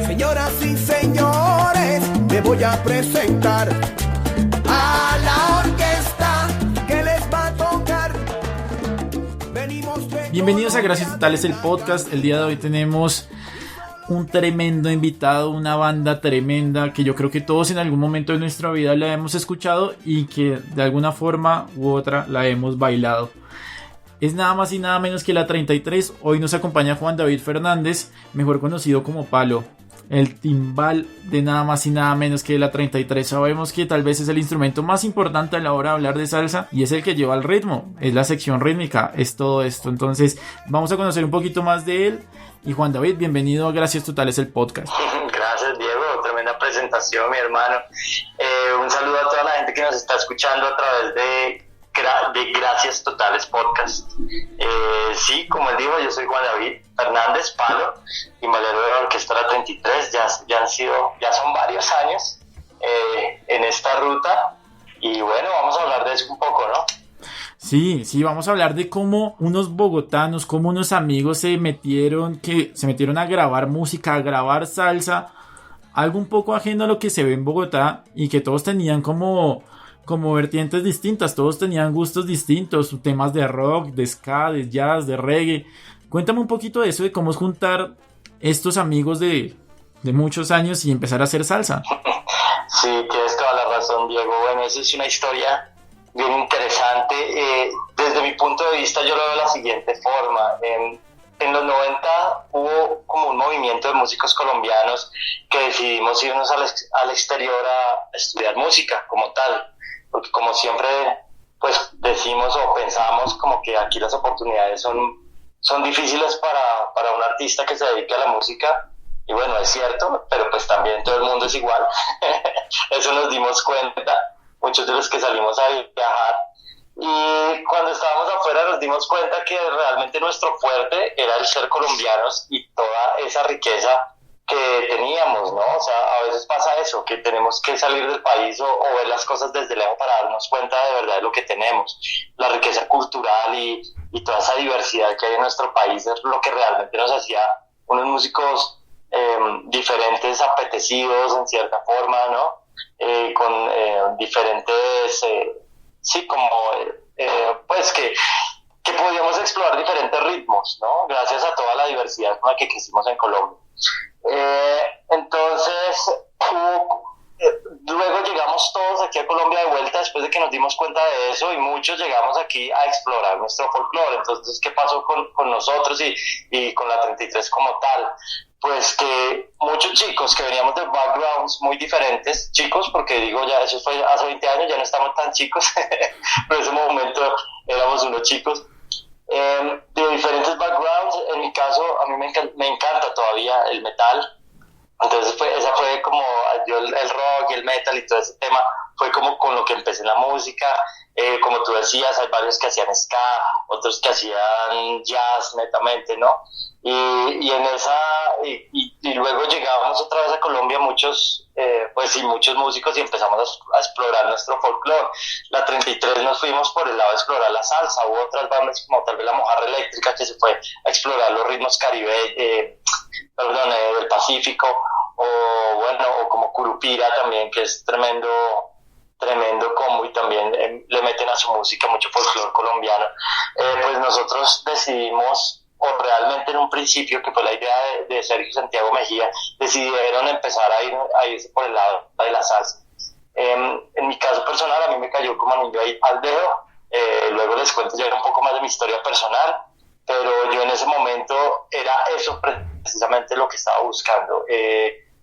Señoras y señores, te voy a presentar a la orquesta que les va a tocar. Bienvenidos a Gracias Totales, el podcast. El día de hoy tenemos un tremendo invitado, una banda tremenda que yo creo que todos en algún momento de nuestra vida la hemos escuchado y que de alguna forma u otra la hemos bailado. Es nada más y nada menos que la 33. Hoy nos acompaña Juan David Fernández, mejor conocido como Palo, el timbal de nada más y nada menos que la 33. Sabemos que tal vez es el instrumento más importante a la hora de hablar de salsa y es el que lleva el ritmo, es la sección rítmica, es todo esto. Entonces vamos a conocer un poquito más de él. Y Juan David, bienvenido a Gracias Totales, el podcast. Gracias, Diego, tremenda presentación, mi hermano. Un saludo a toda la gente que nos está escuchando a través de Gracias Totales Podcast. Sí, como él dijo, yo soy Juan David Fernández, Palo, timbalero de la Orquesta La 33. Ya son varios años en esta ruta y bueno, vamos a hablar de eso un poco, ¿no? Sí, vamos a hablar de cómo unos bogotanos, cómo unos amigos se metieron a grabar música, a grabar salsa, algo un poco ajeno a lo que se ve en Bogotá y que todos tenían como vertientes distintas, todos tenían gustos distintos, temas de rock, de ska, de jazz, de reggae. Cuéntame un poquito de eso, de cómo es juntar estos amigos de muchos años y empezar a hacer salsa. Sí, tienes toda la razón, Diego. Bueno, eso es una historia bien interesante. Desde mi punto de vista yo lo veo de la siguiente forma. En los 90 hubo como un movimiento de músicos colombianos que decidimos irnos al exterior a estudiar música como tal, porque como siempre pues decimos o pensamos como que aquí las oportunidades son difíciles para un artista que se dedique a la música, y bueno, es cierto, pero pues también todo el mundo es igual. Eso nos dimos cuenta muchos de los que salimos a viajar, y cuando estábamos afuera nos dimos cuenta que realmente nuestro fuerte era el ser colombianos y toda esa riqueza que teníamos, ¿no? O sea, a veces pasa eso, que tenemos que salir del país o ver las cosas desde lejos para darnos cuenta de verdad de lo que tenemos. La riqueza cultural y toda esa diversidad que hay en nuestro país es lo que realmente nos hacía unos músicos diferentes, apetecidos en cierta forma, ¿no? Con diferentes, pues que podíamos explorar diferentes ritmos, ¿no? Gracias a toda la diversidad con la que crecimos en Colombia. Entonces, luego llegamos todos aquí a Colombia de vuelta después de que nos dimos cuenta de eso, y muchos llegamos aquí a explorar nuestro folclore. Entonces, ¿qué pasó con nosotros y con la 33 como tal? Pues que muchos chicos que veníamos de backgrounds muy diferentes, chicos, porque digo, ya eso fue hace 20 años, ya no estamos tan chicos, pero en ese momento éramos unos chicos, de diferentes backgrounds. En mi caso, a mí me encanta todavía el metal. Entonces esa fue como yo el rock y el metal y todo ese tema fue como con lo que empecé en la música. Como tú decías, hay varios que hacían ska, otros que hacían jazz netamente, ¿no? Y luego llegábamos otra vez a Colombia muchos músicos, y empezamos a explorar nuestro folclore. La 33 nos fuimos por el lado de explorar la salsa. Hubo otras bandas como tal vez la Mojarra Eléctrica, que se fue a explorar los ritmos del Pacífico, o como Curupira también, que es tremendo combo, y también le meten a su música mucho folclore colombiano. Pues nosotros decidimos, o realmente en un principio, que fue la idea de Sergio Santiago Mejía, decidieron empezar a irse por el lado de la salsa. En mi caso personal, a mí me cayó como anillo al dedo. Luego les cuento ya un poco más de mi historia personal, pero yo en ese momento era eso precisamente lo que estaba buscando,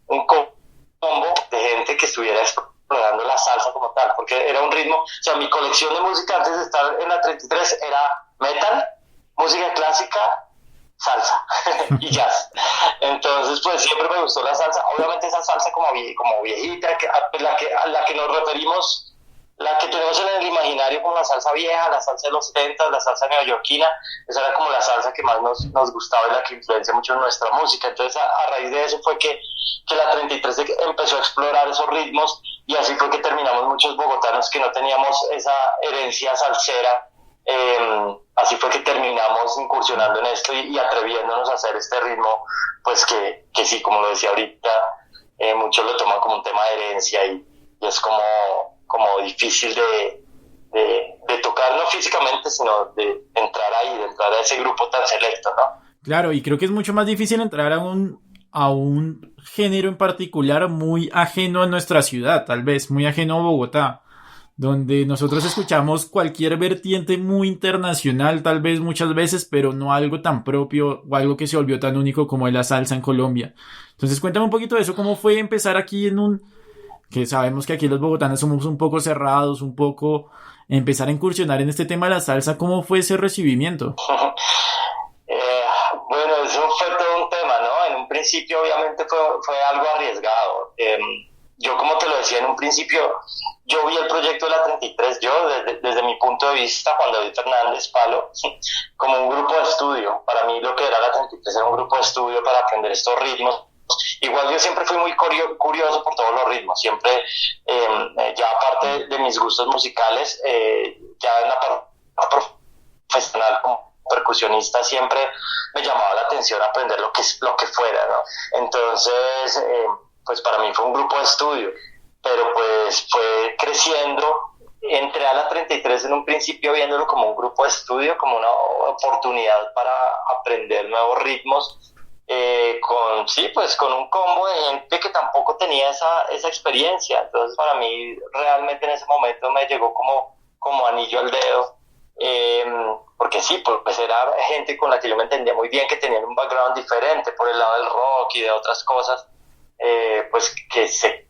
un combo de gente que estuviera explorando la salsa como tal, porque era un ritmo. O sea, mi colección de música antes de estar en la 33 era metal, música clásica, salsa y jazz. Entonces pues siempre me gustó la salsa, obviamente esa salsa como viejita, a la que nos referimos, la que tenemos en el imaginario como la salsa vieja, la salsa de los 70, la salsa neoyorquina. Esa era como la salsa que más nos gustaba y la que influencia mucho en nuestra música. Entonces a raíz de eso fue que la 33 empezó a explorar esos ritmos, y así fue que terminamos muchos bogotanos que no teníamos esa herencia salsera así fue que terminamos incursionando en esto y atreviéndonos a hacer este ritmo, pues que sí, como lo decía ahorita, muchos lo toman como un tema de herencia y es como difícil de tocar, no físicamente, sino de entrar ahí, de entrar a ese grupo tan selecto, ¿no? Claro, y creo que es mucho más difícil entrar a un género en particular muy ajeno a nuestra ciudad, tal vez, muy ajeno a Bogotá, donde nosotros escuchamos cualquier vertiente muy internacional, tal vez muchas veces, pero no algo tan propio o algo que se volvió tan único como es la salsa en Colombia. Entonces cuéntame un poquito de eso, cómo fue empezar aquí que sabemos que aquí los bogotanos somos un poco cerrados, un poco empezar a incursionar en este tema de la salsa, ¿cómo fue ese recibimiento? Bueno, eso fue todo un tema, ¿no? En un principio obviamente fue algo arriesgado. Yo, como te lo decía en un principio, yo vi el proyecto de la 33, desde mi punto de vista, Juan David Fernández Palo, como un grupo de estudio. Para mí lo que era la 33 era un grupo de estudio para aprender estos ritmos. Igual yo siempre fui muy curioso por todos los ritmos, siempre, ya aparte de mis gustos musicales, ya en la parte profesional como percusionista siempre me llamaba la atención aprender lo que fuera, ¿no? Entonces, pues para mí fue un grupo de estudio, pero pues fue creciendo. Entré a la 33 en un principio viéndolo como un grupo de estudio, como una oportunidad para aprender nuevos ritmos, con un combo de gente que tampoco tenía esa experiencia. Entonces para mí realmente en ese momento me llegó como anillo al dedo, porque sí, pues era gente con la que yo me entendía muy bien, que tenían un background diferente por el lado del rock y de otras cosas, pues que se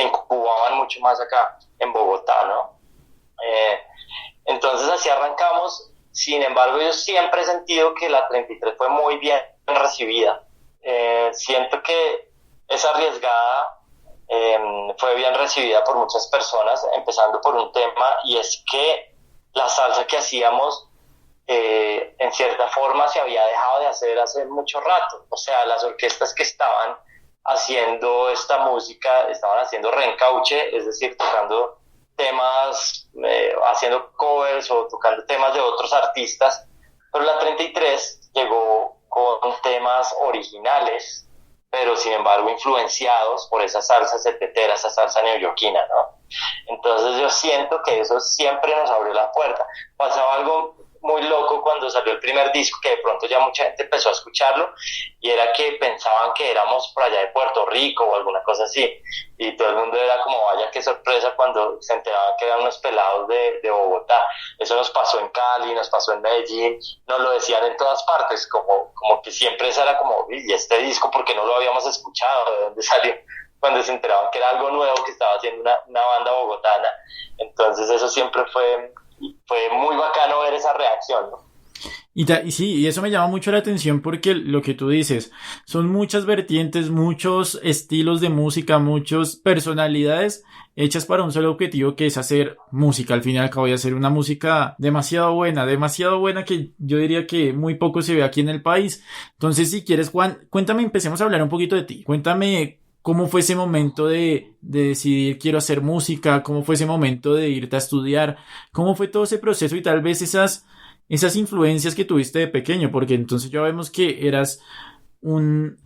incubaban mucho más acá en Bogotá, ¿no? Entonces así arrancamos. Sin embargo, yo siempre he sentido que la 33 fue muy bien recibida. Siento que es arriesgada, fue bien recibida por muchas personas, empezando por un tema, y es que la salsa que hacíamos, en cierta forma, se había dejado de hacer hace mucho rato. O sea, las orquestas que estaban haciendo esta música estaban haciendo reencauche, es decir, tocando temas, haciendo covers o tocando temas de otros artistas, pero la 33 llegó con temas originales, pero sin embargo influenciados por esa salsa setetera, esa salsa neoyorquina, ¿no? Entonces yo siento que eso siempre nos abrió la puerta. Pasaba algo muy loco cuando salió el primer disco, que de pronto ya mucha gente empezó a escucharlo, y era que pensaban que éramos por allá de Puerto Rico o alguna cosa así, y todo el mundo era como, vaya qué sorpresa cuando se enteraban que eran unos pelados de Bogotá. Eso nos pasó en Cali, nos pasó en Medellín, nos lo decían en todas partes, como que siempre esa era como, ¿y este disco por qué no lo habíamos escuchado? ¿De dónde salió? Cuando se enteraban que era algo nuevo que estaba haciendo una banda bogotana. Entonces eso siempre fue muy bacano ver esa reacción, ¿no? Y sí, y eso me llama mucho la atención porque lo que tú dices, son muchas vertientes, muchos estilos de música, muchas personalidades hechas para un solo objetivo, que es hacer música. Al fin y al cabo, y hacer una música demasiado buena que yo diría que muy poco se ve aquí en el país. Entonces, si quieres, Juan, cuéntame, empecemos a hablar un poquito de ti. Cuéntame cómo fue ese momento de decidir quiero hacer música, cómo fue ese momento de irte a estudiar, cómo fue todo ese proceso y tal vez esas influencias que tuviste de pequeño, porque entonces ya vemos que eras un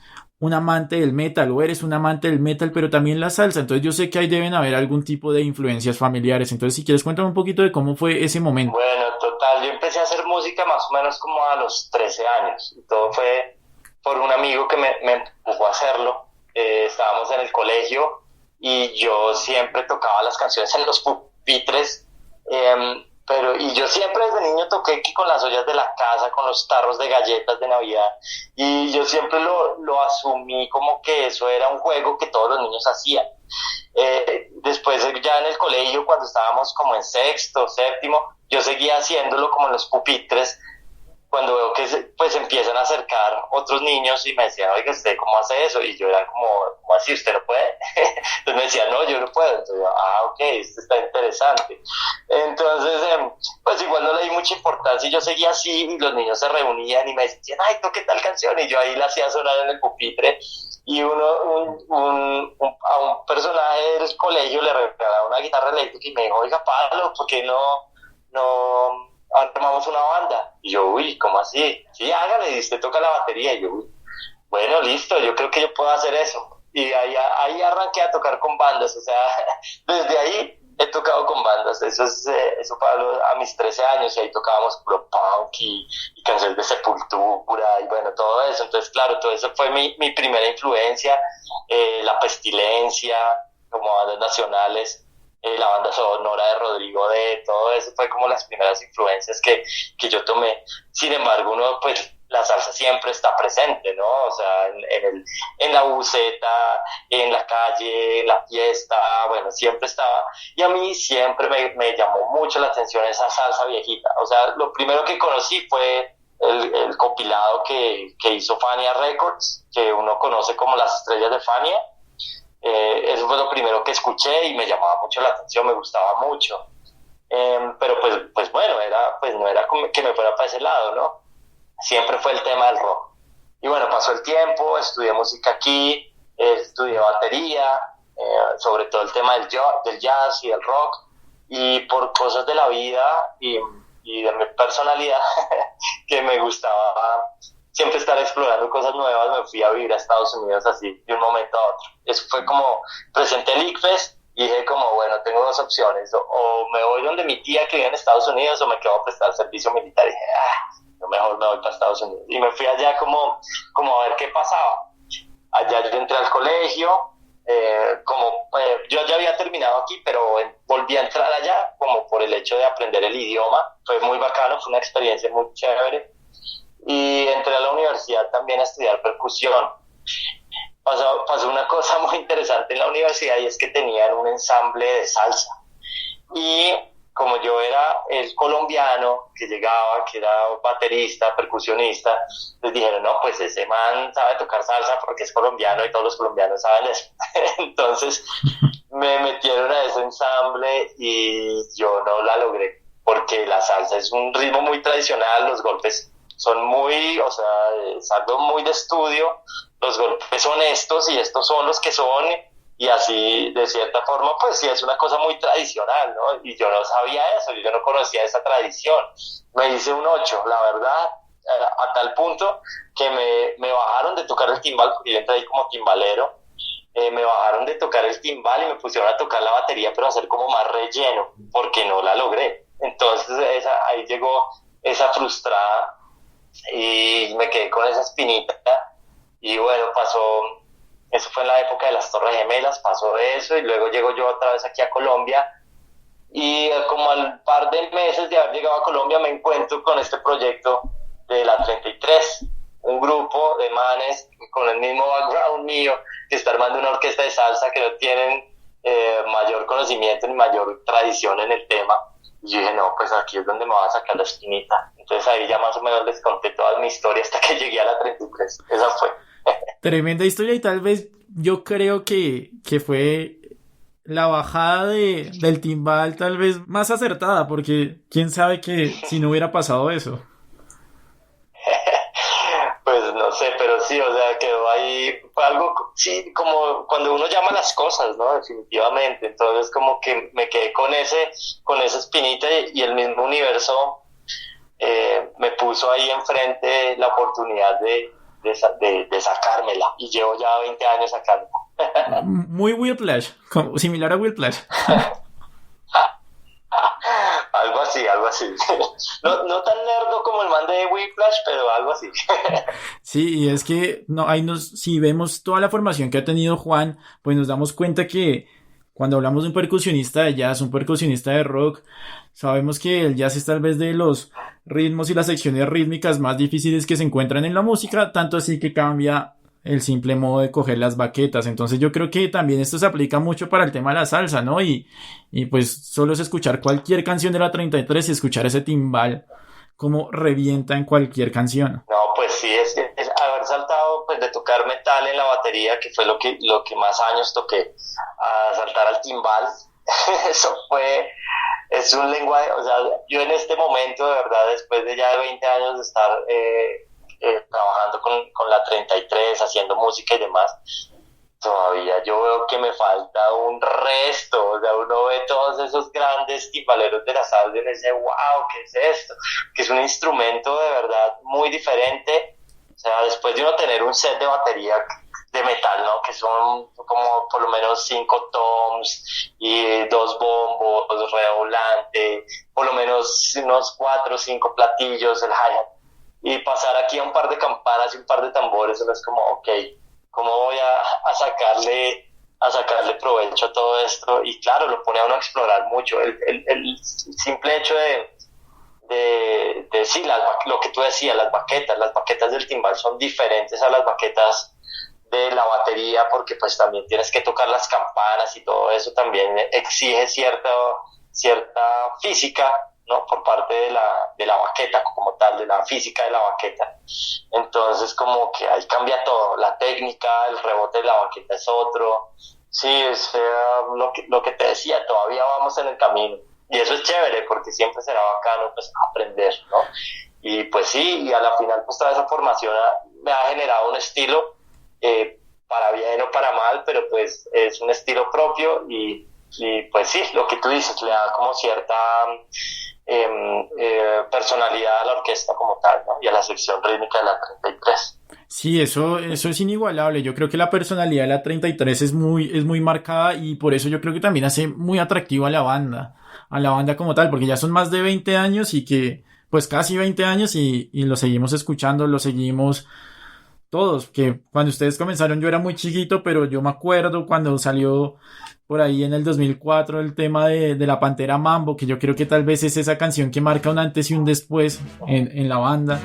amante del metal, o eres un amante del metal, pero también la salsa. Entonces yo sé que ahí deben haber algún tipo de influencias familiares. Entonces, si quieres, cuéntame un poquito de cómo fue ese momento. Bueno, total, yo empecé a hacer música más o menos como a los 13 años. Y todo fue por un amigo que me empujó a hacerlo. Estábamos en el colegio y yo siempre tocaba las canciones en los pupitres, y yo siempre desde niño toqué aquí con las ollas de la casa, con los tarros de galletas de Navidad, y yo siempre lo asumí como que eso era un juego que todos los niños hacían. Después ya en el colegio, cuando estábamos como en sexto, séptimo, yo seguía haciéndolo como en los pupitres, cuando veo que pues empiezan a acercar otros niños y me decían, oiga, ¿usted cómo hace eso? Y yo era como así, ¿usted no puede? Entonces me decían, no, yo no puedo. Entonces yo, ok, esto está interesante. Entonces, pues igual no le di mucha importancia y yo seguía así, y los niños se reunían y me decían, ay, toque tal canción, y yo ahí la hacía sonar en el pupitre, y a un personaje del colegio le regalaba una guitarra eléctrica y me dijo, oiga, Pablo, ¿por qué no no armamos una banda? Y yo, uy, ¿cómo así? Sí, hágale, y usted toca la batería. Y yo, uy, bueno, listo, yo creo que yo puedo hacer eso. Y ahí arranqué a tocar con bandas, o sea, desde ahí he tocado con bandas. Eso fue a mis 13 años, y ahí tocábamos puro punk y canciones de Sepultura y bueno, todo eso. Entonces, claro, todo eso fue mi primera influencia, La Pestilencia, como bandas nacionales, la banda sonora de Rodrigo D, todo eso fue como las primeras influencias que yo tomé. Sin embargo, uno, pues, la salsa siempre está presente, ¿no? O sea, en la buceta, en la calle, en la fiesta, bueno, siempre estaba. Y a mí siempre me llamó mucho la atención esa salsa viejita. O sea, lo primero que conocí fue el compilado que hizo Fania Records, que uno conoce como Las Estrellas de Fania. Eso fue lo primero que escuché y me llamaba mucho la atención, me gustaba mucho. Pero pues bueno, no era como que me fuera para ese lado, ¿no? Siempre fue el tema del rock. Y bueno, pasó el tiempo, estudié música aquí, estudié batería, sobre todo el tema del jazz y del rock, y por cosas de la vida y de mi personalidad, que me gustaba siempre estar explorando cosas nuevas, me fui a vivir a Estados Unidos así, de un momento a otro. Eso fue como, presenté el ICFES y dije como, bueno, tengo dos opciones, o me voy donde mi tía que vive en Estados Unidos, o me quedo a prestar servicio militar. Y dije, yo mejor me voy para Estados Unidos. Y me fui allá como a ver qué pasaba. Allá yo entré al colegio, yo ya había terminado aquí, pero volví a entrar allá como por el hecho de aprender el idioma. Fue muy bacano, fue una experiencia muy chévere. Y entré a la universidad también a estudiar percusión. Pasó una cosa muy interesante en la universidad, y es que tenían un ensamble de salsa. Y como yo era el colombiano que llegaba, que era baterista, percusionista, les dijeron, no, pues ese man sabe tocar salsa porque es colombiano y todos los colombianos saben eso. Entonces me metieron a ese ensamble y yo no la logré, porque la salsa es un ritmo muy tradicional, los golpes son muy, o sea, es algo muy de estudio, los golpes son estos y estos son los que son, y así, de cierta forma, pues sí, es una cosa muy tradicional, ¿no? Y yo no sabía eso, yo no conocía esa tradición. Me hice un 8, la verdad, a tal punto que me bajaron de tocar el timbal, porque yo entré ahí como timbalero, me bajaron de tocar el timbal y me pusieron a tocar la batería, pero a hacer como más relleno, porque no la logré. Entonces ahí llegó esa frustrada y me quedé con esa espinita. Y bueno, eso fue en la época de las Torres Gemelas, pasó eso, y luego llego yo otra vez aquí a Colombia, y como al par de meses de haber llegado a Colombia me encuentro con este proyecto de la 33, un grupo de manes con el mismo background mío, que está armando una orquesta de salsa, que no tienen mayor conocimiento ni mayor tradición en el tema. Y yo dije, no, pues aquí es donde me va a sacar la espinita. Entonces ahí ya más o menos les conté toda mi historia hasta que llegué a la 33. Esa fue. Tremenda historia, y tal vez yo creo que fue la bajada del timbal tal vez más acertada, porque quién sabe que si no hubiera pasado eso. Pues no sé, pero sí, o sea, quedó ahí, fue algo, sí, como cuando uno llama las cosas, ¿no? Definitivamente. Entonces como que me quedé con esa espinita, y el mismo universo me puso ahí enfrente la oportunidad de sacármela, y llevo ya 20 años sacándola. Muy Whiplash, similar a Whiplash. Algo así. No tan nerdo como el man de Whiplash, pero algo así. Sí, y es que si vemos toda la formación que ha tenido Juan, pues nos damos cuenta que cuando hablamos de un percusionista de jazz, un percusionista de rock, sabemos que el jazz es tal vez de los ritmos y las secciones rítmicas más difíciles que se encuentran en la música, tanto así que cambia el simple modo de coger las baquetas. Entonces yo creo que también esto se aplica mucho para el tema de la salsa, ¿no? Y pues solo es escuchar cualquier canción de la 33 y escuchar ese timbal como revienta en cualquier canción. No, pues sí, es haber saltado pues de tocar metal en la batería, que fue lo que más años toqué, a saltar al timbal. Es un lenguaje, o sea, yo en este momento, de verdad, después de ya 20 años de estar trabajando con la 33, haciendo música y demás, todavía yo veo que me falta un resto, o sea, uno ve todos esos grandes timbaleros de la salsa y uno dice, wow, ¿qué es esto? Que es un instrumento de verdad muy diferente, o sea, después de uno tener un set de batería de metal, ¿no? Que son como por lo menos 5 toms y 2 bombos, redoblante, por lo menos unos 4 o 5 platillos, el hi-hat, y pasar aquí a un par de campanas y un par de tambores, uno es como, ok, ¿cómo voy a sacarle provecho a todo esto? Y claro, lo pone a uno a explorar mucho. El simple hecho de sí, lo que tú decías, las baquetas del timbal son diferentes a las baquetas de la batería, porque pues también tienes que tocar las campanas y todo eso también exige cierta física, ¿no? Por parte de la baqueta como tal, de la física de la baqueta. Entonces como que ahí cambia todo, la técnica, el rebote de la baqueta es otro. Sí, lo que te decía, todavía vamos en el camino. Y eso es chévere, porque siempre será bacano pues aprender, ¿no? Y pues sí, y a la final pues toda esa formación me ha generado un estilo, para bien o para mal, pero pues es un estilo propio y pues sí, lo que tú dices, le da como cierta personalidad a la orquesta como tal, ¿no? Y a la sección rítmica de la 33. Sí, eso es inigualable. Yo creo que la personalidad de la 33 es muy marcada y por eso yo creo que también hace muy atractivo a la banda como tal, porque ya son más de 20 años y que, pues casi 20 años y lo seguimos escuchando, lo seguimos todos, que cuando ustedes comenzaron yo era muy chiquito, pero yo me acuerdo cuando salió por ahí en el 2004 el tema de la Pantera Mambo, que yo creo que tal vez es esa canción que marca un antes y un después en la banda.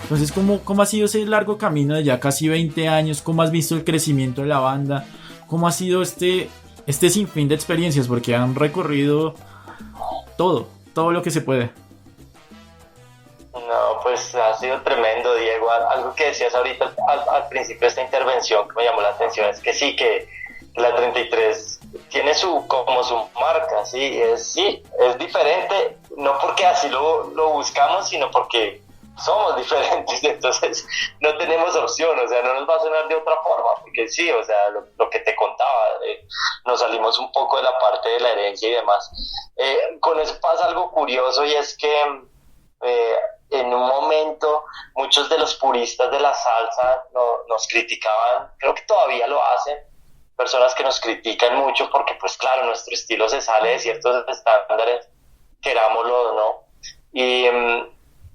Entonces, ¿cómo ha sido ese largo camino de ya casi 20 años? ¿Cómo has visto el crecimiento de la banda? ¿Cómo ha sido este sinfín de experiencias? Porque han recorrido todo lo que se puede. No, pues ha sido tremendo, Diego. Algo que decías ahorita al principio de esta intervención que me llamó la atención es que sí, que la 33 tiene como su marca, sí, es diferente, no porque así lo buscamos, sino porque somos diferentes, entonces no tenemos opción, o sea, no nos va a sonar de otra forma, porque sí, o sea, lo que te contaba, nos salimos un poco de la parte de la herencia y demás. Con eso pasa algo curioso y es que en un momento muchos de los puristas de la salsa nos criticaban, creo que todavía lo hacen, personas que nos critican mucho porque pues claro, nuestro estilo se sale de ciertos estándares, querámoslo o no,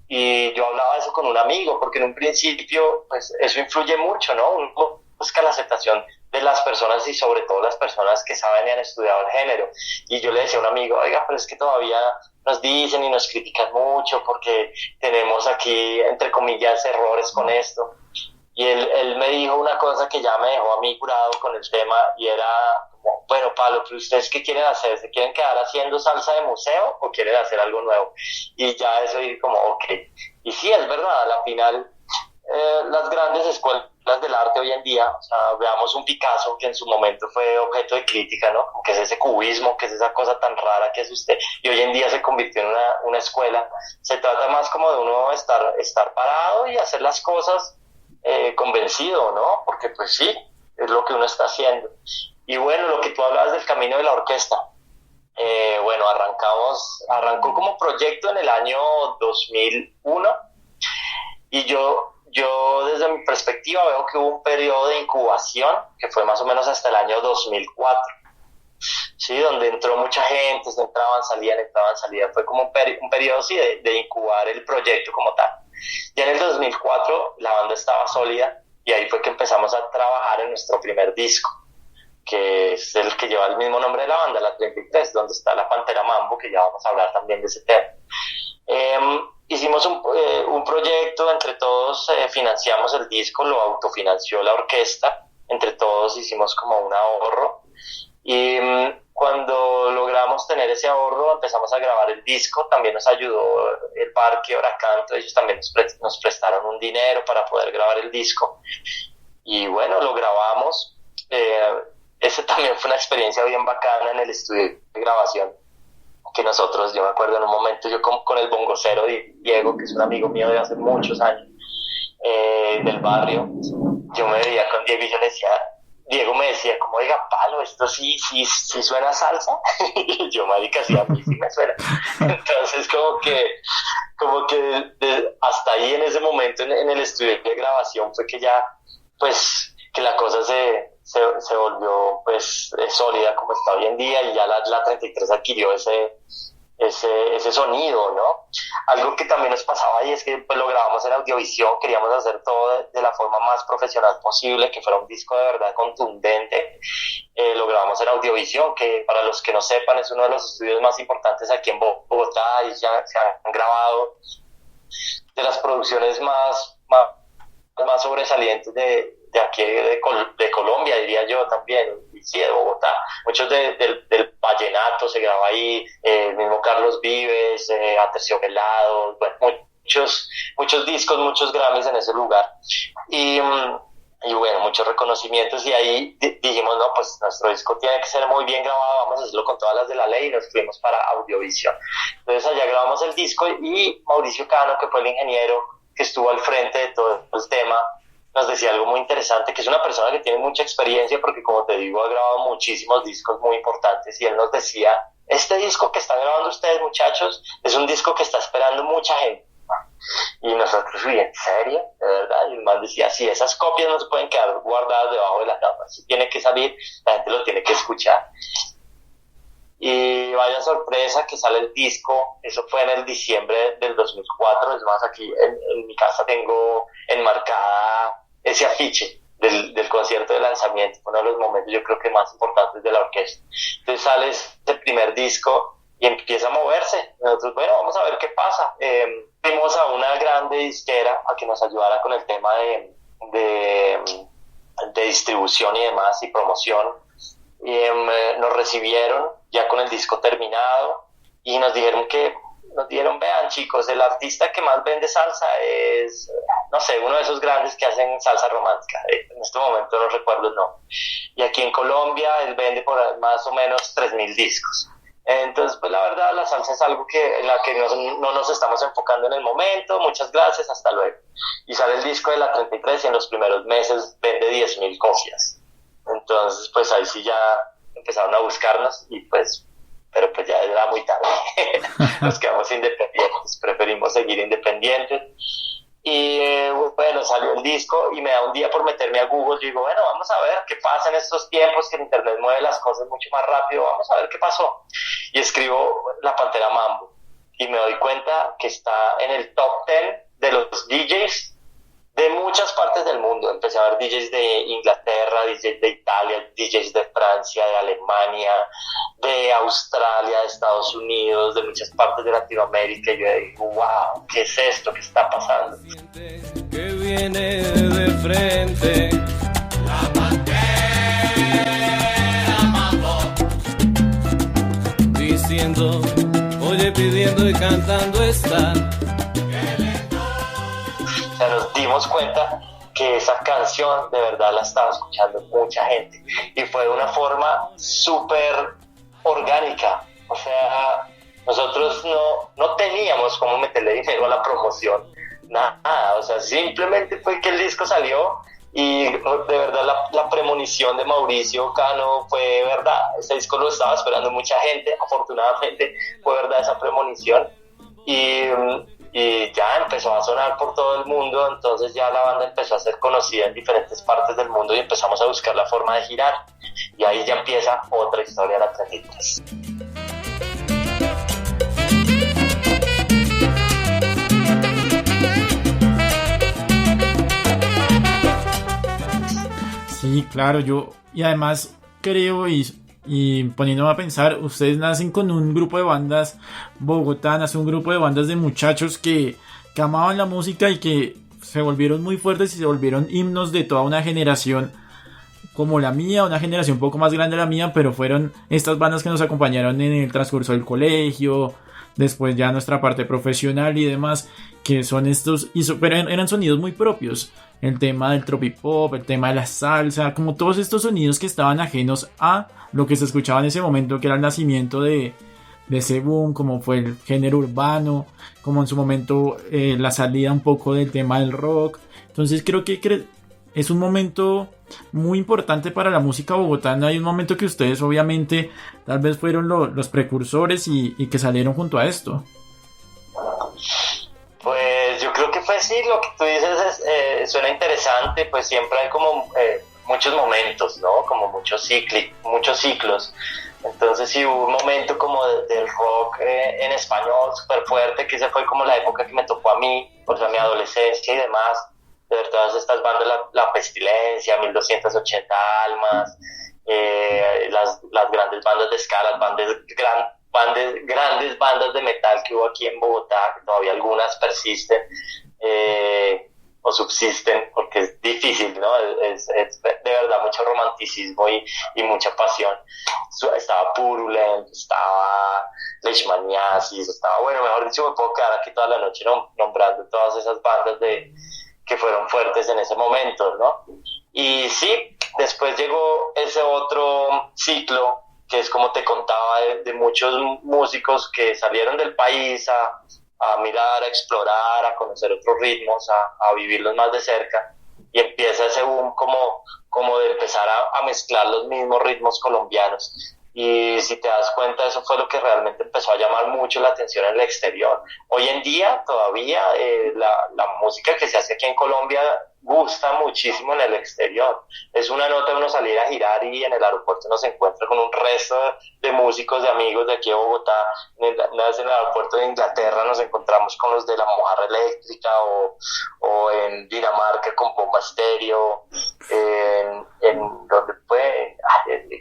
y yo hablaba eso con un amigo, porque en un principio pues eso influye mucho, ¿no? Uno busca la aceptación de las personas y sobre todo las personas que saben y han estudiado el género. Y yo le decía a un amigo, oiga, pero es que todavía nos dicen y nos critican mucho porque tenemos aquí, entre comillas, errores con esto. Y él me dijo una cosa que ya me dejó a mí curado con el tema y era como, bueno, Pablo, pero ¿ustedes qué quieren hacer? ¿Se quieren quedar haciendo salsa de museo o quieren hacer algo nuevo? Y ya eso y como, ok. Y sí, es verdad, a la final las grandes escuelas del arte hoy en día, o sea, veamos un Picasso que en su momento fue objeto de crítica, ¿no? Como que es ese cubismo, que es esa cosa tan rara que es usted, y hoy en día se convirtió en una escuela. Se trata más como de uno estar parado y hacer las cosas convencido, ¿no? Porque pues sí, es lo que uno está haciendo. Y bueno, lo que tú hablabas del camino de la orquesta, bueno, arrancó como proyecto en el año 2001 y yo desde mi perspectiva veo que hubo un periodo de incubación que fue más o menos hasta el año 2004, ¿sí? Donde entró mucha gente, entraban, salían, fue como un periodo sí, de incubar el proyecto como tal. Ya en el 2004 la banda estaba sólida y ahí fue que empezamos a trabajar en nuestro primer disco, que es el que lleva el mismo nombre de la banda, la 33, donde está la Pantera Mambo, que ya vamos a hablar también de ese tema. Hicimos un proyecto, entre todos financiamos el disco, lo autofinanció la orquesta, entre todos hicimos como un ahorro y cuando logramos tener ese ahorro empezamos a grabar el disco. También nos ayudó el Parque Oracanto, ellos también nos prestaron un dinero para poder grabar el disco y bueno, lo grabamos. Ese también fue una experiencia bien bacana en el estudio de grabación, que nosotros, yo me acuerdo en un momento, yo con el bongocero Diego, que es un amigo mío de hace muchos años, del barrio, yo me veía con Diego y yo le decía, Diego me decía, como, oiga, Palo, esto sí suena salsa. Y yo, marica, sí, a mí sí me suena. Entonces, como que hasta ahí en ese momento en el estudio de grabación fue que ya, pues, que la cosa se volvió, pues, sólida como está hoy en día, y ya la 33 adquirió ese sonido, ¿no? Algo que también nos pasaba ahí es que pues lo grabamos en Audiovisión, queríamos hacer todo de la forma más profesional posible, que fuera un disco de verdad contundente. Lo grabamos en Audiovisión, que para los que no sepan es uno de los estudios más importantes aquí en Bogotá, y ya se han grabado de las producciones más sobresalientes de aquí de Colombia, diría yo también, y sí, de Bogotá. Muchos del vallenato se graba ahí, el mismo Carlos Vives, Aterciopelados, bueno, muchos discos, muchos Grammys en ese lugar. Y bueno, muchos reconocimientos, y ahí dijimos, no, pues nuestro disco tiene que ser muy bien grabado, vamos a hacerlo con todas las de la ley, y nos fuimos para Audiovisión. Entonces allá grabamos el disco, y Mauricio Cano, que fue el ingeniero que estuvo al frente de todo el tema, nos decía algo muy interesante, que es una persona que tiene mucha experiencia, porque como te digo, ha grabado muchísimos discos muy importantes, y él nos decía, este disco que están grabando ustedes, muchachos, es un disco que está esperando mucha gente. Y nosotros, uy, ¿en serio? ¿De verdad? Y el man decía, sí, esas copias no se pueden quedar guardadas debajo de la cama, eso tiene que salir, la gente lo tiene que escuchar. Y vaya sorpresa que sale el disco, eso fue en el diciembre del 2004, es más, aquí en mi casa tengo enmarcada ese afiche del concierto de lanzamiento, uno de los momentos yo creo que más importantes de la orquesta. Entonces sale ese primer disco y empieza a moverse. Nosotros, bueno, vamos a ver qué pasa. Fuimos a una grande disquera a que nos ayudara con el tema de distribución y demás, y promoción. Y nos recibieron ya con el disco terminado, y nos dijeron, vean chicos, el artista que más vende salsa es, no sé, uno de esos grandes que hacen salsa romántica, en este momento no recuerdo el nombre, y aquí en Colombia él vende por más o menos 3.000 discos. Entonces, pues la verdad, la salsa es algo en la que no nos estamos enfocando en el momento, muchas gracias, hasta luego. Y sale el disco de la 33, y en los primeros meses vende 10.000 copias. Entonces, pues ahí sí ya empezaron a buscarnos, y pero pues ya era muy tarde. Nos quedamos independientes, preferimos seguir independientes. Y bueno, salió el disco, y me da un día por meterme a Google. Digo, bueno, vamos a ver qué pasa en estos tiempos, que el internet mueve las cosas mucho más rápido, vamos a ver qué pasó. Y escribo La Pantera Mambo, y me doy cuenta que está en el top 10 de los DJs de muchas partes del mundo. Empecé a ver DJs de Inglaterra, DJs de Italia, DJs de Francia, de Alemania, de Australia, de Estados Unidos, de muchas partes de Latinoamérica. Y yo digo, wow, ¿qué es esto? ¿Qué está pasando? Que viene de frente. La Pantera Mambo. Diciendo, oye, pidiendo y cantando está. O sea, nos dimos cuenta que esa canción de verdad la estaba escuchando mucha gente, y fue de una forma súper orgánica. O sea, nosotros no teníamos cómo meterle dinero a la promoción, nada. O sea, simplemente fue que el disco salió, y de verdad la premonición de Mauricio Cano fue verdad. Ese disco lo estaba esperando mucha gente, afortunadamente fue verdad esa premonición, y ya empezó a sonar por todo el mundo. Entonces ya la banda empezó a ser conocida en diferentes partes del mundo, y empezamos a buscar la forma de girar, y ahí ya empieza otra historia, la 33. Sí, claro, y además creo, y poniéndome a pensar, ustedes nacen con un grupo de bandas bogotanas, un grupo de bandas de muchachos que amaban la música, y que se volvieron muy fuertes y se volvieron himnos de toda una generación como la mía, una generación un poco más grande de la mía, pero fueron estas bandas que nos acompañaron en el transcurso del colegio, después ya nuestra parte profesional y demás, que son estos, pero eran sonidos muy propios. El tema del tropipop, el tema de la salsa, como todos estos sonidos que estaban ajenos a lo que se escuchaba en ese momento, que era el nacimiento de de ese boom, como fue el género urbano, como en su momento la salida un poco del tema del rock. Entonces creo que es un momento muy importante para la música bogotana. Hay un momento que ustedes obviamente tal vez fueron los precursores y que salieron junto a esto. Pues yo creo que fue sí, lo que tú dices suena interesante, pues siempre hay como muchos momentos, ¿no? Como muchos ciclos. Entonces sí hubo un momento como del rock en español súper fuerte, que esa fue como la época que me tocó a mí, o sea, mi adolescencia y demás, de ver todas estas bandas, la Pestilencia, 1280 Almas, las grandes bandas de ska, las grandes bandas de metal que hubo aquí en Bogotá, que todavía algunas persisten o subsisten, porque es difícil, ¿no? Es de verdad mucho romanticismo y mucha pasión. Estaba Purulent, estaba Leishmaniasis, estaba, bueno, mejor dicho, me puedo quedar aquí toda la noche nombrando todas esas bandas que fueron fuertes en ese momento, ¿no? Y sí, después llegó ese otro ciclo, que es como te contaba, de muchos músicos que salieron del país a mirar, a explorar, a conocer otros ritmos, a vivirlos más de cerca, y empieza ese boom como de empezar a mezclar los mismos ritmos colombianos. Y si te das cuenta, eso fue lo que realmente empezó a llamar mucho la atención en el exterior. Hoy en día todavía la música que se hace aquí en Colombia gusta muchísimo en el exterior. Es una nota uno salir a girar y en el aeropuerto uno se encuentra con un resto de músicos, de amigos de aquí de Bogotá. Una vez en el aeropuerto de Inglaterra nos encontramos con los de la Mojarra Eléctrica o en Dinamarca con Bomba Estéreo, en donde fue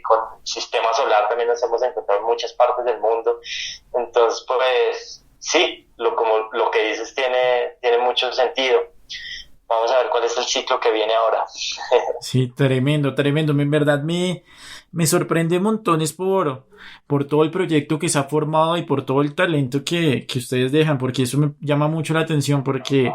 con Sistema Solar también nos hemos encontrado en muchas partes del mundo. Entonces pues sí, lo que dices tiene mucho sentido. Vamos a ver cuál es el ciclo que viene ahora. Sí, tremendo. En verdad me sorprende montones por todo el proyecto que se ha formado y por todo el talento que ustedes dejan, porque eso me llama mucho la atención, porque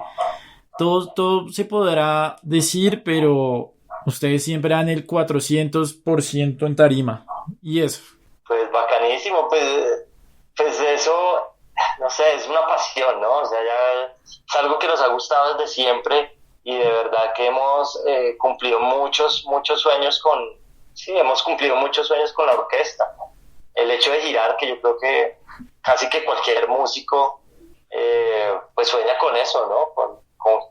todo se podrá decir, pero ustedes siempre dan el 400% en tarima. Y eso. Pues bacanísimo, pues eso, no sé, es una pasión, ¿no? O sea, ya es algo que nos ha gustado desde siempre. Y de verdad que hemos cumplido muchos sueños hemos cumplido muchos sueños con la orquesta. El hecho de girar, que yo creo que casi que cualquier músico pues sueña con eso, ¿no?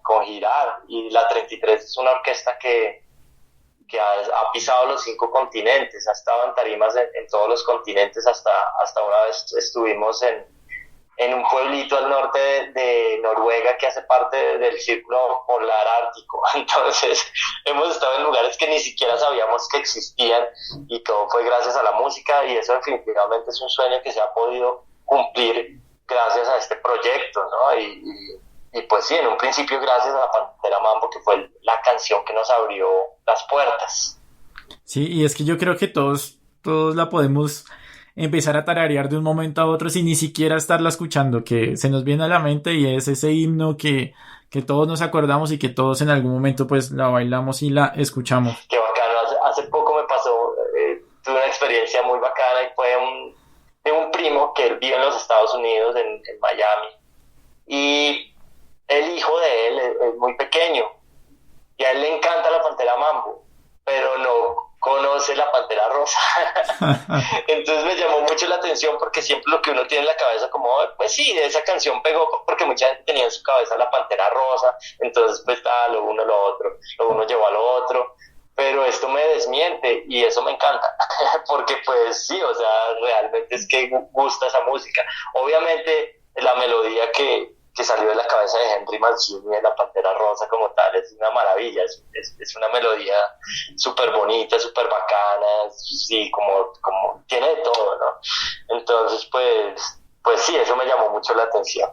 Con girar. Y la 33 es una orquesta que ha pisado los 5 continentes, ha estado en tarimas en todos los continentes, hasta una vez estuvimos en un pueblito al norte de Noruega que hace parte del Círculo Polar Ártico. Entonces hemos estado en lugares que ni siquiera sabíamos que existían y todo fue gracias a la música, y eso definitivamente es un sueño que se ha podido cumplir gracias a este proyecto, ¿no? Y pues sí, en un principio gracias a Pantera Mambo, que fue la canción que nos abrió las puertas. Sí, y es que yo creo que todos la podemos empezar a tararear de un momento a otro sin ni siquiera estarla escuchando, que se nos viene a la mente, y es ese himno que todos nos acordamos y que todos en algún momento pues la bailamos y la escuchamos. Qué bacano, hace poco me pasó, tuve una experiencia muy bacana, y fue de un primo que él vive en los Estados Unidos, en Miami, y el hijo de él es muy pequeño, y a él le encanta la Pantera Mambo, pero no conoce la Pantera Rosa. Entonces me llamó mucho la atención, porque siempre lo que uno tiene en la cabeza como, pues sí, esa canción pegó porque mucha gente tenía en su cabeza la Pantera Rosa, entonces pues lo uno llevó a lo otro, pero esto me desmiente y eso me encanta, porque pues sí, o sea, realmente es que gusta esa música. Obviamente la melodía que salió de la cabeza de Henry Mancini de la Pantera Rosa como tal es una maravilla, es una melodía súper bonita, súper bacana, sí, como tiene de todo, ¿no? Entonces pues sí, eso me llamó mucho la atención.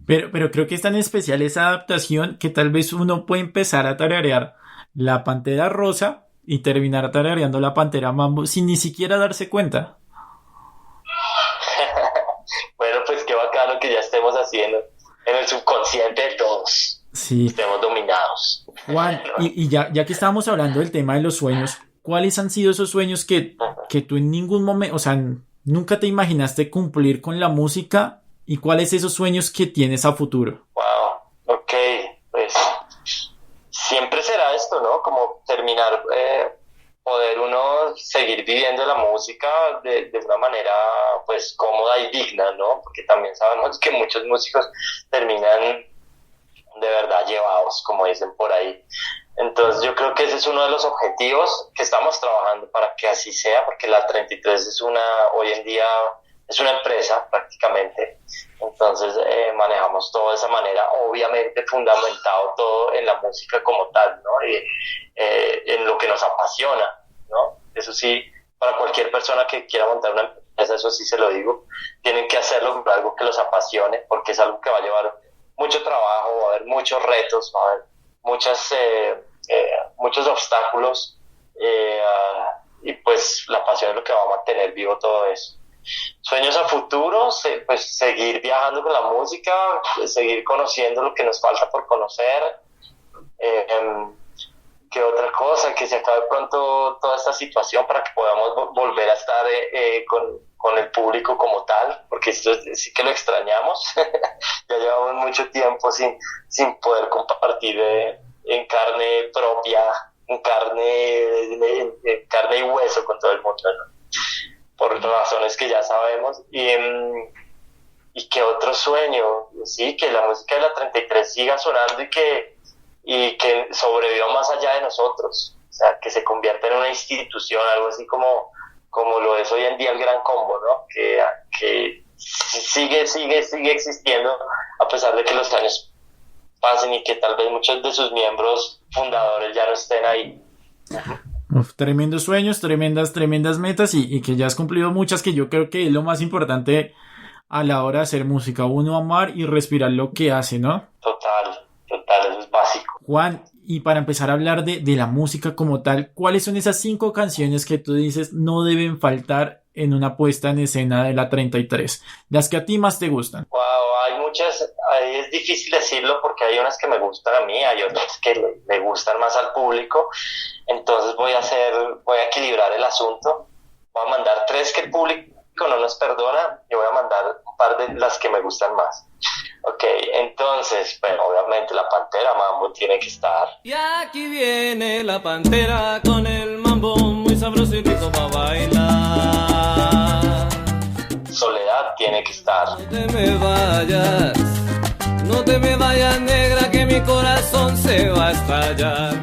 Pero creo que es tan especial esa adaptación que tal vez uno puede empezar a tararear la Pantera Rosa y terminar tarareando la Pantera Mambo sin ni siquiera darse cuenta. Bueno, pues qué bacano que ya estemos haciendo en el subconsciente de todos. Sí. Estemos dominados. Juan, y ya que estábamos hablando del tema de los sueños, ¿cuáles han sido esos sueños que tú en ningún momento, o sea, nunca te imaginaste cumplir con la música y cuáles esos sueños que tienes a futuro. Wow, ok, pues siempre será esto, ¿no? Como terminar, poder uno seguir viviendo la música de una manera pues cómoda y digna, ¿no? Porque también sabemos que muchos músicos terminan de verdad llevados, como dicen por ahí. Entonces yo creo que ese es uno de los objetivos que estamos trabajando para que así sea, porque la 33 hoy en día es una empresa prácticamente. Entonces manejamos todo de esa manera, obviamente fundamentado todo en la música como tal, ¿no? Y en lo que nos apasiona, ¿no? Eso sí, para cualquier persona que quiera montar una empresa, eso sí se lo digo, tienen que hacerlo por algo que los apasione, porque es algo que va a llevar mucho trabajo, va a haber muchos retos, va a haber muchos obstáculos, y pues la pasión es lo que va a mantener vivo todo eso. Sueños a futuro, pues seguir viajando con la música, seguir conociendo lo que nos falta por conocer. ¿Qué otra cosa? Que se acabe pronto toda esta situación para que podamos volver a estar con el público como tal, porque esto sí que lo extrañamos. Ya llevamos mucho tiempo sin poder compartir en carne propia, en carne y hueso con todo el mundo, ¿no? Por razones que ya sabemos. Y qué otro sueño, sí, que la música de la 33 siga sonando y que sobreviva más allá de nosotros, o sea, que se convierta en una institución, algo así como lo es hoy en día el Gran Combo, ¿no? Que sigue existiendo a pesar de que los años pasen y que tal vez muchos de sus miembros fundadores ya no estén ahí. Uf, tremendos sueños, tremendas metas y que ya has cumplido muchas, que yo creo que es lo más importante a la hora de hacer música, uno amar y respirar lo que hace, ¿no? Total, eso es básico. Juan, y para empezar a hablar de la música como tal, ¿cuáles son esas 5 canciones que tú dices no deben faltar en una puesta en escena de la 33? Las que a ti más te gustan. Wow, hay muchas, ahí es difícil decirlo porque hay unas que me gustan a mí, hay otras que le gustan más al público, entonces voy a equilibrar el asunto, voy a mandar 3 que el público no nos perdona y voy a mandar un par de las que me gustan más. Ok, entonces, bueno, obviamente la Pantera Mambo tiene que estar. Y aquí viene la Pantera con el mambo muy sabroso y rico para bailar. Soledad tiene que estar. No te me vayas negra que mi corazón se va a estallar.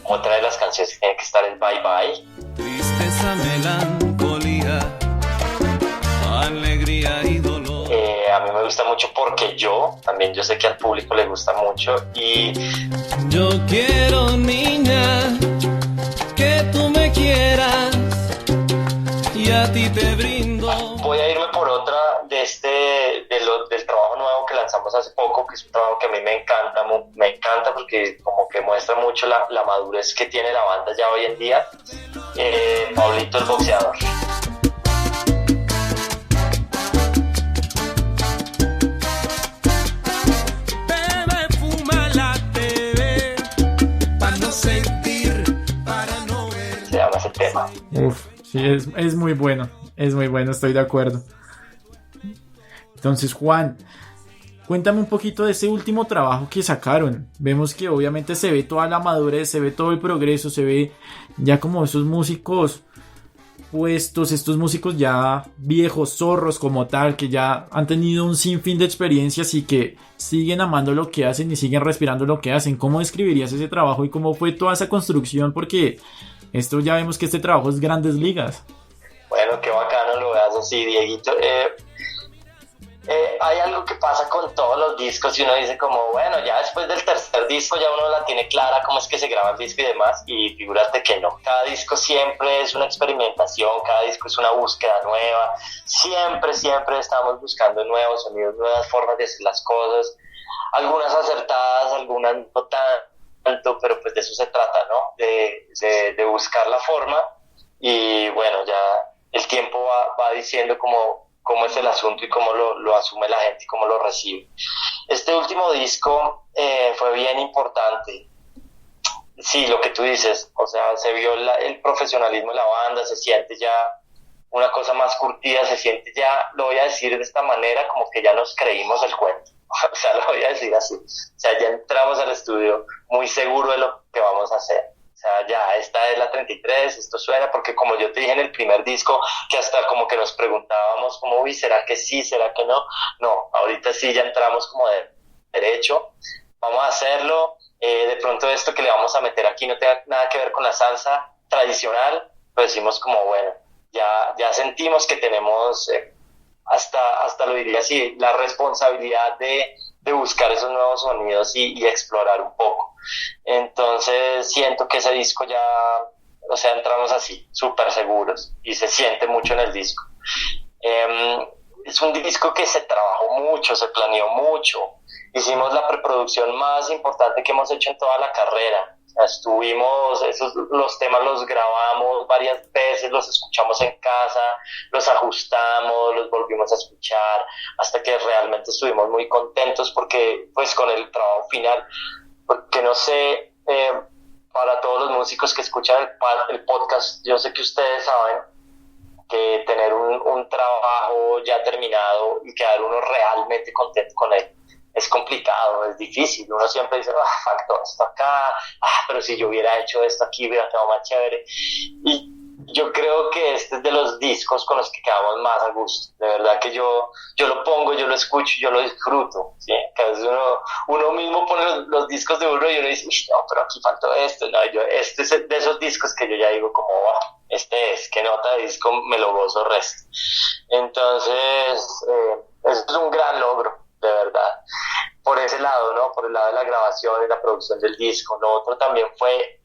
Otra de las canciones que tiene que estar es Bye Bye. Tristeza, melancolía, alegría y dolor. A mí me gusta mucho Porque yo sé que al público le gusta mucho. Y yo quiero, niña, que tú me quieras y a ti te brindo. Voy a irme por otra del trabajo nuevo que lanzamos hace poco, que es un trabajo que a mí me encanta porque como que muestra mucho la madurez que tiene la banda ya hoy en día. Pablito el Boxeador. Se llama ese tema. Uf, sí, es muy bueno, estoy de acuerdo. Entonces, Juan, cuéntame un poquito de ese último trabajo que sacaron. Vemos que obviamente se ve toda la madurez, se ve todo el progreso, se ve ya como esos músicos puestos, estos músicos ya viejos, zorros como tal, que ya han tenido un sinfín de experiencias y que siguen amando lo que hacen y siguen respirando lo que hacen. ¿Cómo describirías ese trabajo y cómo fue toda esa construcción? Porque esto ya vemos que este trabajo es grandes ligas. Bueno, qué bacano lo veas así, Dieguito. Hay algo que pasa con todos los discos y uno dice como, bueno, ya después del tercer disco ya uno la tiene clara cómo es que se graba el disco y demás, y figúrate que no. Cada disco siempre es una experimentación, cada disco es una búsqueda nueva, siempre estamos buscando nuevos sonidos, nuevas formas de hacer las cosas, algunas acertadas, algunas no tanto, pero pues de eso se trata, ¿no? De buscar la forma, y bueno, ya el tiempo va diciendo cómo es el asunto y cómo lo asume la gente y cómo lo recibe. Este último disco fue bien importante. Sí, lo que tú dices, o sea, se vio el profesionalismo de la banda, se siente ya una cosa más curtida, se siente ya, lo voy a decir de esta manera, como que ya nos creímos el cuento. O sea, lo voy a decir así. O sea, ya entramos al estudio muy seguro de lo que vamos a hacer. O sea, ya, esta es la 33, esto suena, porque como yo te dije en el primer disco, que hasta como que nos preguntábamos como, uy, ¿será que sí, será que no? No, ahorita sí ya entramos como de derecho, vamos a hacerlo, de pronto esto que le vamos a meter aquí no tenga nada que ver con la salsa tradicional, pues decimos como, bueno, ya sentimos que tenemos, hasta lo diría así, la responsabilidad de buscar esos nuevos sonidos y explorar un poco. Entonces siento que ese disco ya, o sea, entramos así, súper seguros, y se siente mucho en el disco. Es un disco que se trabajó mucho, se planeó mucho. Hicimos la preproducción más importante que hemos hecho en toda la carrera. Estuvimos, los temas los grabamos varias veces, los escuchamos en casa, los ajustamos, los volvimos a escuchar, hasta que realmente estuvimos muy contentos porque, pues, con el trabajo final, porque no sé, para todos los músicos que escuchan el podcast, yo sé que ustedes saben que tener un trabajo ya terminado y quedar uno realmente contento con él es complicado, es difícil. Uno siempre dice, faltó esto acá, pero si yo hubiera hecho esto aquí hubiera quedado más chévere. Y yo creo que este es de los discos con los que quedamos más a gusto. De verdad que yo lo pongo, yo lo escucho, yo lo disfruto, ¿sí? Que a veces uno mismo pone los discos de uno y uno dice, no, pero aquí faltó esto. No, este es de esos discos que yo ya digo como, qué nota de disco, me lo gozo resto. Entonces, eso es un gran logro, de verdad. Por ese lado, ¿no? Por el lado de la grabación y la producción del disco. Lo otro también fue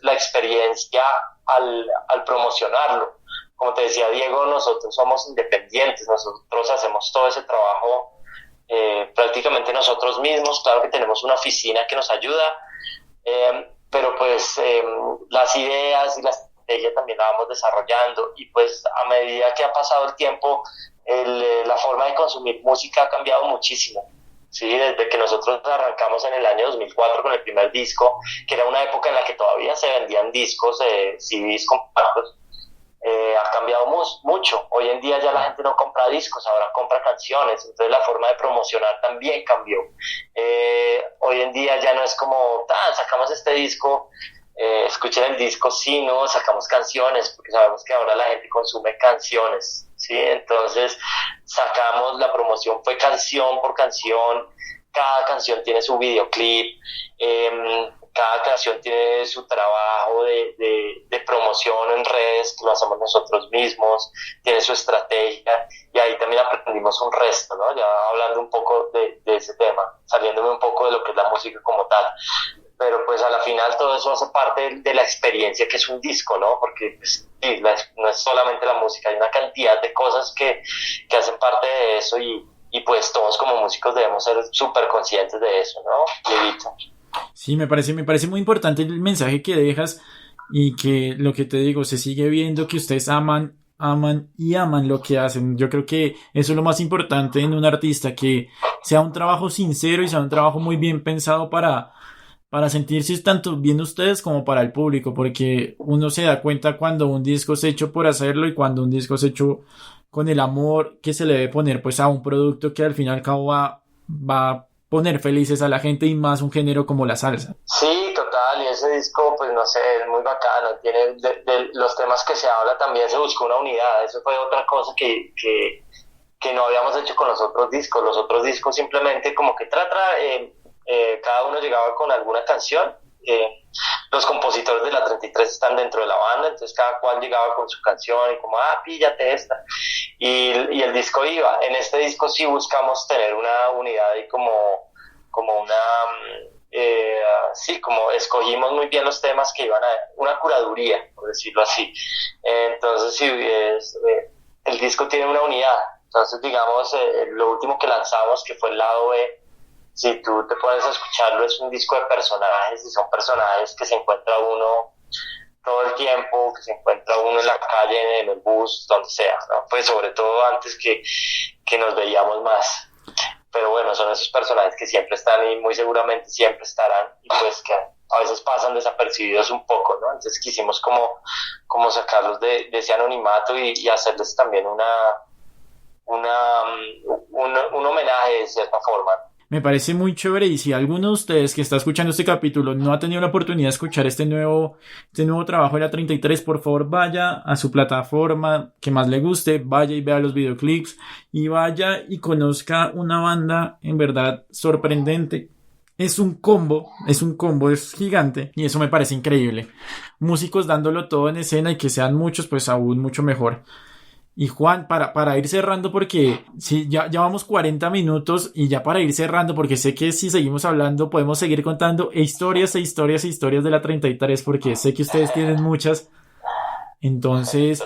la experiencia al promocionarlo. Como te decía Diego, nosotros somos independientes, nosotros hacemos todo ese trabajo prácticamente nosotros mismos. Claro que tenemos una oficina que nos ayuda, pero pues las ideas y la estrategia también la vamos desarrollando, y pues a medida que ha pasado el tiempo, la forma de consumir música ha cambiado muchísimo. Sí, desde que nosotros arrancamos en el año 2004 con el primer disco, que era una época en la que todavía se vendían discos, CDs compactos, ha cambiado mucho. Hoy en día ya la gente no compra discos, ahora compra canciones, entonces la forma de promocionar también cambió. Hoy en día ya no es como, sacamos este disco, escuchen el disco, sino sacamos canciones, porque sabemos que ahora la gente consume canciones. Sí, entonces sacamos, la promoción fue canción por canción, cada canción tiene su videoclip, cada canción tiene su trabajo de promoción en redes, que lo hacemos nosotros mismos, tiene su estrategia, y ahí también aprendimos un resto, ¿no? Ya hablando un poco de ese tema, saliéndome un poco de lo que es la música como tal. Pero pues a la final todo eso hace parte de la experiencia que es un disco, ¿no? Porque pues, sí, no es solamente la música, hay una cantidad de cosas que hacen parte de eso, y pues todos como músicos debemos ser súper conscientes de eso, ¿no? Dieguito. Sí, me parece muy importante el mensaje que dejas, y que lo que te digo, se sigue viendo que ustedes aman lo que hacen. Yo creo que eso es lo más importante en un artista, que sea un trabajo sincero y sea un trabajo muy bien pensado para sentirse tanto bien ustedes como para el público, porque uno se da cuenta cuando un disco es hecho por hacerlo y cuando un disco es hecho con el amor que se le debe poner pues a un producto que al fin y al cabo va a poner felices a la gente, y más un género como la salsa. Sí, total, y ese disco pues no sé, es muy bacano, tiene de los temas que se habla, también se buscó una unidad. Eso fue otra cosa que no habíamos hecho con los otros discos simplemente como que cada uno llegaba con alguna canción. Los compositores de la 33 están dentro de la banda, entonces cada cual llegaba con su canción y como, píllate esta, y el disco iba. En este disco sí buscamos tener una unidad y como como escogimos muy bien los temas que iban a una curaduría, por decirlo así. Entonces sí, el disco tiene una unidad. Entonces digamos, lo último que lanzamos, que fue el lado B, si tú te pones a escucharlo, es un disco de personajes, y son personajes que se encuentra uno todo el tiempo, que se encuentra uno en la calle, en el bus, donde sea, ¿no? Pues sobre todo antes que nos veíamos más. Pero bueno, son esos personajes que siempre están y muy seguramente siempre estarán, y pues a veces pasan desapercibidos un poco, ¿no? Entonces quisimos como sacarlos de ese anonimato y hacerles también un homenaje de cierta forma. Me parece muy chévere, y si alguno de ustedes que está escuchando este capítulo no ha tenido la oportunidad de escuchar este nuevo trabajo de la 33, por favor vaya a su plataforma que más le guste, vaya y vea los videoclips y vaya y conozca una banda en verdad sorprendente. Es un combo, es gigante y eso me parece increíble. Músicos dándolo todo en escena y que sean muchos, pues aún mucho mejor. Y Juan, para ir cerrando, porque sí, ya vamos 40 minutos y ya para ir cerrando, porque sé que si seguimos hablando podemos seguir contando historias de la 33, porque sé que ustedes tienen muchas. Entonces,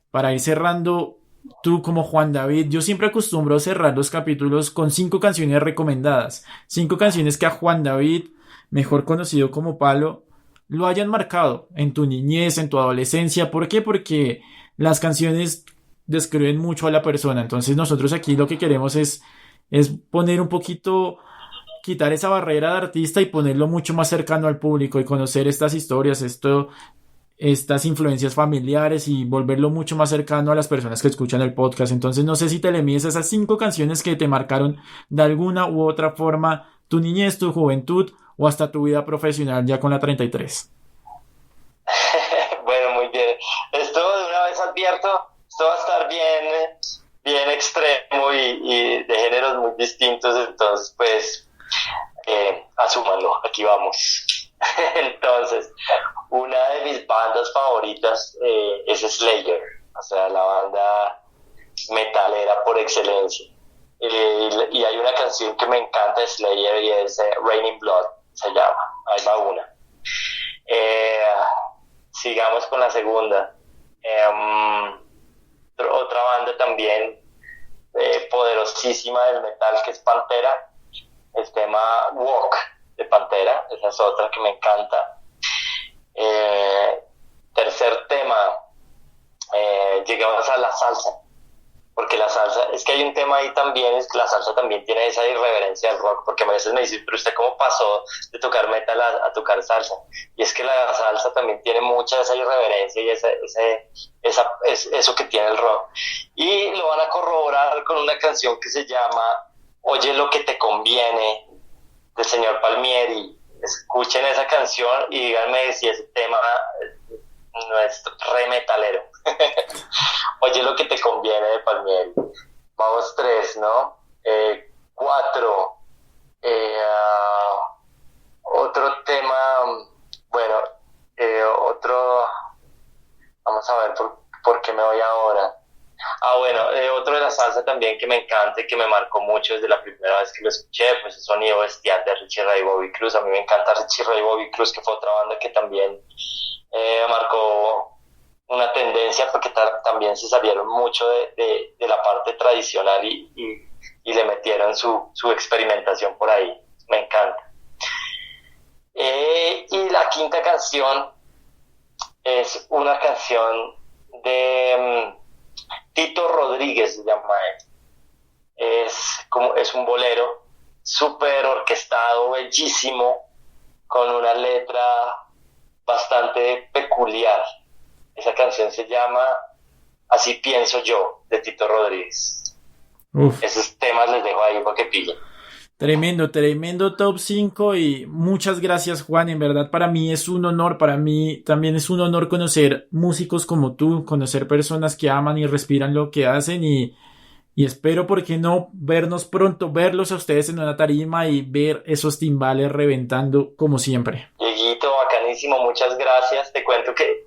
para ir cerrando, tú como Juan David, yo siempre acostumbro a cerrar los capítulos con 5 canciones recomendadas. 5 canciones que a Juan David, mejor conocido como Palo, lo hayan marcado en tu niñez, en tu adolescencia. ¿Por qué? Porque las canciones describen mucho a la persona. Entonces nosotros aquí lo que queremos es poner un poquito, quitar esa barrera de artista y ponerlo mucho más cercano al público y conocer estas historias, estas influencias familiares y volverlo mucho más cercano a las personas que escuchan el podcast. Entonces no sé si te le mides a esas 5 canciones que te marcaron de alguna u otra forma tu niñez, tu juventud o hasta tu vida profesional ya con la 33. Bueno, muy bien. Esto de una vez advierto, esto va a estar bien extremo y de géneros muy distintos, entonces pues asúmanlo, aquí vamos. Entonces, una de mis bandas favoritas es Slayer, o sea, la banda metalera por excelencia. Y hay una canción que me encanta de Slayer y es Raining Blood, se llama, ahí va una. Sigamos con la segunda. Otra banda también poderosísima del metal que es Pantera, el tema Walk de Pantera, esa es otra que me encanta. Tercer tema, llegamos a la salsa, porque la salsa, es que hay un tema ahí también, es que la salsa también tiene esa irreverencia del rock, porque a veces me dicen, pero usted cómo pasó de tocar metal a tocar salsa, y es que la salsa también tiene mucha esa irreverencia y eso que tiene el rock, y lo van a corroborar con una canción que se llama Oye lo que te conviene, del señor Palmieri. Escuchen esa canción y díganme si ese tema no es re metalero. Oye lo que te conviene de Palmieri. Vamos 3, ¿no? 4. Otro tema, bueno, vamos a ver por qué me voy ahora. Bueno, otro de la salsa también que me encanta y que me marcó mucho desde la primera vez que lo escuché, pues el Sonido Bestial de Richie Ray y Bobby Cruz. A mí me encanta Richie Ray y Bobby Cruz, que fue otra banda que también marcó una tendencia, porque también se salieron mucho de la parte tradicional y le metieron su experimentación por ahí. Me encanta. Y la quinta canción es una canción de Tito Rodríguez, se llama él. Es un bolero súper orquestado, bellísimo, con una letra bastante peculiar. Esa canción se llama Así pienso yo, de Tito Rodríguez. Uf. Esos temas les dejo ahí para que pillen. Tremendo top 5 y muchas gracias, Juan. En verdad para mí es un honor, para mí también es un honor conocer músicos como tú, conocer personas que aman y respiran lo que hacen y espero, ¿por qué no?, vernos pronto, verlos a ustedes en una tarima y ver esos timbales reventando como siempre. Dieguito, bacanísimo, muchas gracias. Te cuento que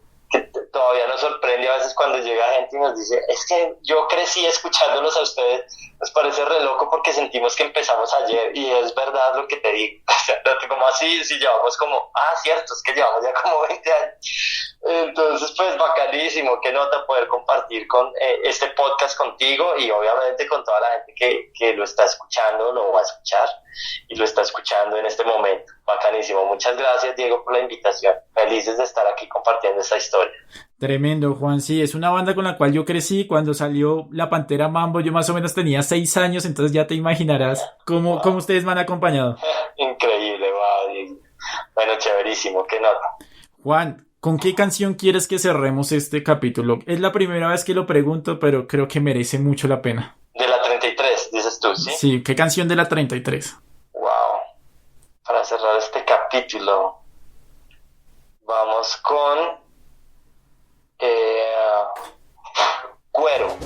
todavía nos sorprende a veces cuando llega gente y nos dice, es que yo crecí escuchándolos a ustedes, nos parece re loco porque sentimos que empezamos ayer, y es verdad lo que te digo, o sea, como así, si llevamos como, cierto, es que llevamos ya como 20 años, entonces pues bacanísimo, qué nota poder compartir con este podcast contigo y obviamente con toda la gente que lo está escuchando, lo va a escuchar y lo está escuchando en este momento. Bacanísimo, muchas gracias, Diego, por la invitación, felices de estar aquí compartiendo esta historia. Tremendo, Juan, sí, es una banda con la cual yo crecí. Cuando salió La Pantera Mambo yo más o menos tenía 6 años, entonces ya te imaginarás cómo ustedes me han acompañado. Increíble, va, Diego. Bueno, chéverísimo, qué nota. Juan, ¿con qué canción quieres que cerremos este capítulo? Es la primera vez que lo pregunto, pero creo que merece mucho la pena. De la 33, dices tú, ¿sí? Sí, ¿qué canción de la 33? Wow. Para cerrar este capítulo, vamos con Cuero.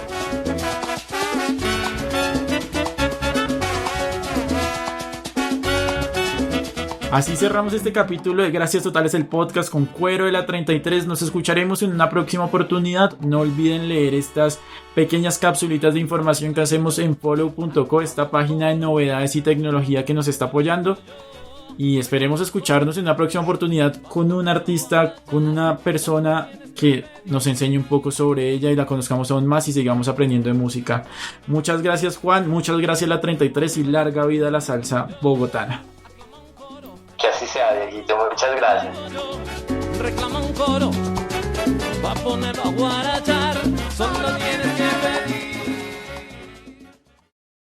Así cerramos este capítulo de Gracias Totales, el podcast con Cuero de la 33. Nos escucharemos en una próxima oportunidad. No olviden leer estas pequeñas capsulitas de información que hacemos en follow.co, esta página de novedades y tecnología que nos está apoyando. Y esperemos escucharnos en una próxima oportunidad con un artista, con una persona que nos enseñe un poco sobre ella y la conozcamos aún más y sigamos aprendiendo de música. Muchas gracias, Juan, muchas gracias la 33 y larga vida a la salsa bogotana. Que así sea, Dieguito, muchas gracias. Reclama un coro, va a ponerlo a guarachar, solo tienes que pedir.